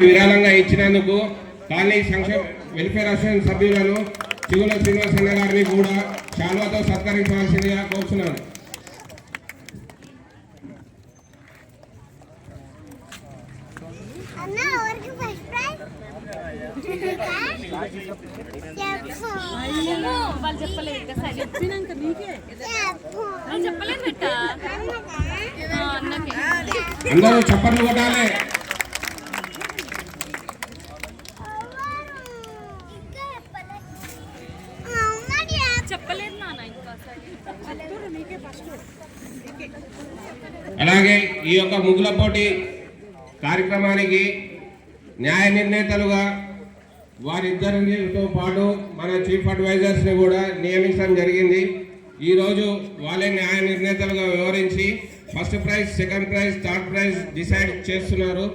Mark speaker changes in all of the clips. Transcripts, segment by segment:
Speaker 1: విరాళంగా ఇచ్చినందుకు కాలనీ సంక్షేమ వెల్ఫేర్ అసోసియేషన్ సభ్యులను చిగుల శ్రీనివాస్ అన్న గారిని కూడా శాల్వాతో సత్కరించవలసిందిగా కోరుతున్నాను. అందరూ చప్పట్లు కొట్టాలి. అలాగే ఈ యొక్క ముగ్గుల పోటీ కార్యక్రమానికి న్యాయ నిర్ణేతలుగా వారిద్దరితో పాటు మన చీఫ్ అడ్వైజర్స్ని కూడా నియమించడం జరిగింది. ఈరోజు వాళ్ళే న్యాయ నిర్ణేతలుగా వివరించి first prize, second prize, third prize decide చేస్తున్నారు.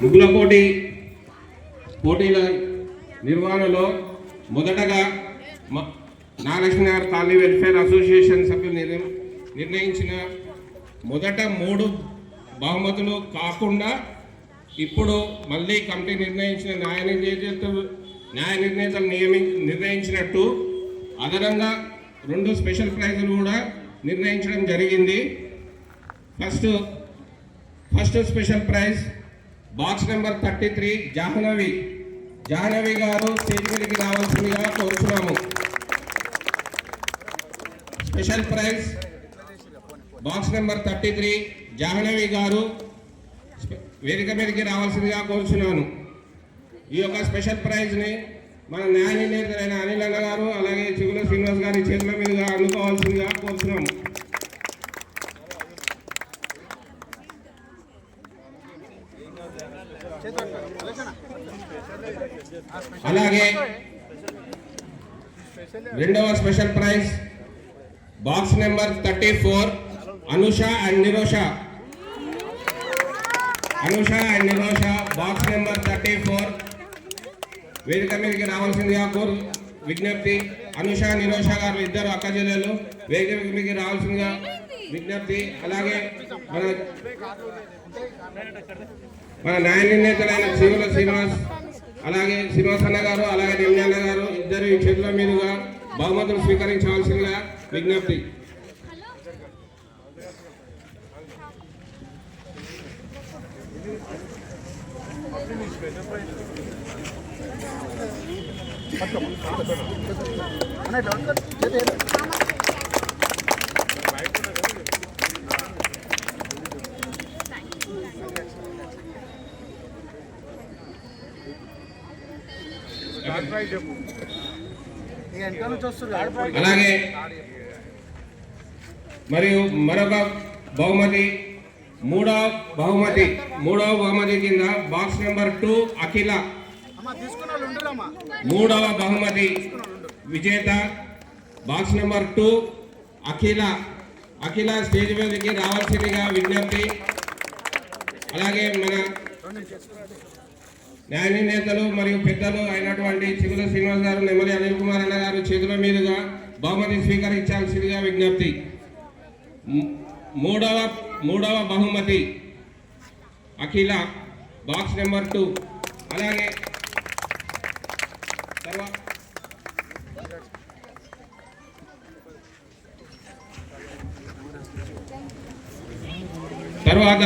Speaker 1: ముగ్గుల పోటీల నిర్వహణలో మొదటగా నాగలక్ష్మీనగర్ కాలనీ వెల్ఫేర్ అసోసియేషన్ సభ్యులు నిర్ణయించిన మొదట 3 బహుమతులు కాకుండా ఇప్పుడు మళ్ళీ కమిటీ నిర్ణయించిన న్యాయ నిర్ణేతలు నిర్ణయించినట్టు అదనంగా 2 స్పెషల్ ప్రైజులు కూడా నిర్ణయించడం జరిగింది. First special prize box number 33 Jahnavi గారు స్టేజ్ మీదకి రావాల్సిందిగా కోరుతున్నాము. Special prize box number 33 Jahnavi గారు వేదిక మీదకి రావాల్సిందిగా కోరుతున్నాను. ఈ యొక్క స్పెషల్ ప్రైజ్ని మన న్యాయ నిర్ణేతలైన అనిల్ అన్న గారు అలాగే చిగుల శ్రీనివాస్ గారి చేతుల మీదుగా అందుకోవాల్సిందిగా కోరుతున్నాము. అలాగే రెండవ special prize box number 34 Anusha and Nirosha box number 34 వేదిక మీదకి రావాల్సిందిగా విజ్ఞప్తి. అనుష, నిరోష గారు ఇద్దరు అక్క చెల్లెలు వేదిక మీదకి రావాల్సిందిగా విజ్ఞప్తి. అలాగే మన న్యాయ నిర్ణేతలైన చిగుల శ్రీనివాస్ అలాగే శ్రీనివాస్ అన్న గారు అలాగే నిమ్యాన్న గారు ఇద్దరు చేతుల మీదుగా బహుమతులు స్వీకరించవలసిందిగా విజ్ఞప్తి. అలాగే మరియు మరొక బహుమతి మూడవ బహుమతి కింద బాక్స్ నెంబర్ 2 అఖిల మూడవ బహుమతి విజేత బాక్స్ నెంబర్ 2 అఖిల స్టేజ్ మీదకి రావాల్సిందిగా విజ్ఞప్తి. అలాగే మన న్యాయ నిర్ణేతలు మరియు పెద్దలు అయినటువంటి చిగుల శ్రీనివాస్ గారు, నెమలి అనిల్ కుమార్ అన్న గారు చేతుల మీదుగా బహుమతి స్వీకరించాల్సిందిగా విజ్ఞప్తి. మూడవ బహుమతి అఖిల బాక్స్ నెంబర్ 2. అలాగే తర్వాత